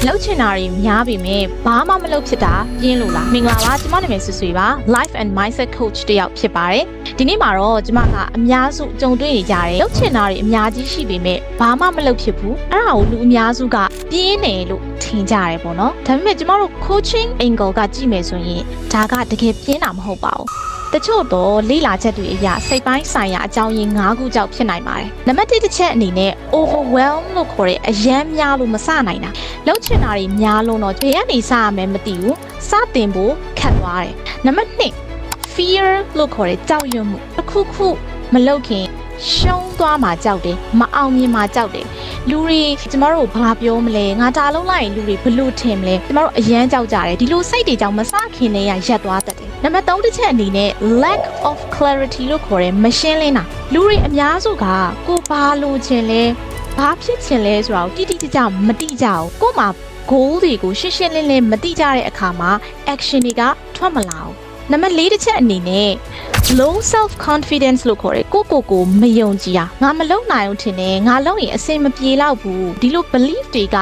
လှုပ်ချင်တာတွေများပြီမဲ့ဘာမှမလုပ်ဖြစ်တာပြင်းလို့လားမင်္ဂလာပါကျမနာမည်ဆွဆွေပါ Life and Mindset Coach တယောက်ဖြစ်ပါတယ်ဒီနေ့မှာတော့ကျမကအများစုကြုံတွေ့နေကြတယ်လှုပ်ချင်တာတွေအများကြီးရှိပေမဲ့ဘာမှမလုပ်ဖြစ်ဘူးအဲ့ဒါကိုလူအများစုကပြင်းတယ်လို့ထင်ကြတယ်ပေါ့နော်ဒါပေမဲ့ကျမတို့ coaching angle ကကြည့်မယ်ဆိုရင်ဒါကတကယ်ပြင်းတာမဟုတ်ပါဘူးတချို့တော့လေ့လာချက်တွေအရစိတ်ပိုင်းဆိုင်ရာအကြောင်းရင်း၅ခုကြောင့်ဖြစ်နိုင်ပါတယ်။နံပါတ်1တစ်ချက်အနေနဲ့ overwhelm လို့ခေါ်တဲ့အယမ်းများလို့မစနိုင်တာ။လှုပ်ချင်တာတွေများလို့တော့ဘယ်ကနေစရမယ်မသိဘူး။စတင်ဖို့ခက်သွားတယ်။နံပါတ်2 fear လို့ခေါ်တဲ့ကြောက်ရွံ့မှု။တစ်ခုခုမလုပ်ခင်ရှုံးသွားမှကြောက်တယ်မအောင်မြင်မှကြောက်တယ်လူတွေကျမတို့ဘာပြောမလဲငါဒါလုံးလိုက်ရင်လူတွေဘလို့ထင်မလဲကျမတို့အရန်ကြောက်ကြတယ်ဒီလိုစိတ်တွေကြောင့်မစခင်နဲ့ရက်သွားတတ်တယ်နံပါတ်3တစ်ချက်အနေနဲ့ lack of clarity လို့ခေါ်တဲ့မရှင်းလင်းတာလူတွေအများစုကကိုဘာလို့ချင်လဲဘာဖြစ်ချင်လဲဆိုတာကိုတိတိကျကျမသိကြဘူးကို့မှာ goal တွေကိုရှင်းရှင်းလင်းလင်းမသိကြတဲ့အခါမှာ action တွေကထွက်မလာဘူးနံပါတ်4တစ်ချက်အနေနဲ့ low self confidence လို့ခေါ်တယ်ကိုမယုံကြည်တာငါမလုံနိုင်ဘူးထင်တယ်ငါလုံရင်အဆင်မပြေတော့ဘူးဒီလို belief တွေက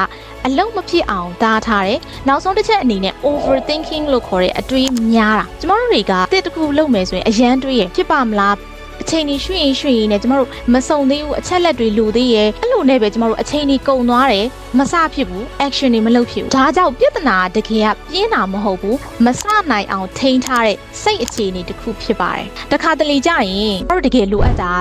အလုံးမဖြစ်အောင်တားထားတယ်နောက်ဆုံးတစ်ချက်အနေနဲ့ overthinking လို့ခေါ်တဲ့အတွေးများတာကျမတို့တွေကတစ်တခုလုပ်မယ်ဆိုရင်အရန်တွေးရဖြစ်ပါမလားအချိန်ကြီးရွှေ့ရင်နဲ့ကျမတို့မစုံသေးဘူးအချက်လက်တွေလိုသေးရဲ့အဲ့လိုနဲ့ပဲကျမတို့အချိန်ကြီးကုန်သွားတယ်မစဖြစ်ဘူး action တွေမလုပ်ဖြစ်ဘူးဒါကြောင့်ပြဿနာတကယ်ကပြင်းတာမဟုတ်ဘူးမစနိုင်အောင်ထိန်းထားတဲ့စိတ်အခြေအနေတစ်ခုဖြစ်ပါတယ်တခါတလေကြရင်ကျမတို့တကယ်လိုအပ်တာ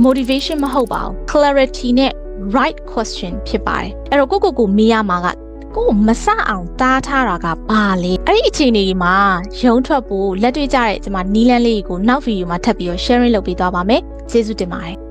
motivation မဟုတ်ပါဘူး clarity နဲ့ right question ဖြစ်ပါတယ်အဲ့တော့ကိုမေးရမှာကကိုမစအောင်တားထားတာကဘာလဲအဲ့ဒီအခြေအနေဒီမှာရုံထွက်ဖို့လက်တွေ့ကြတဲ့ကျွန်မနီးလန်းလေးကိုနောက်ဗီဒီယိုမှာထပ်ပြီးတော့ sharing လုပ်ပေးသွားပါမယ်ကျေးဇူးတင်ပါတယ်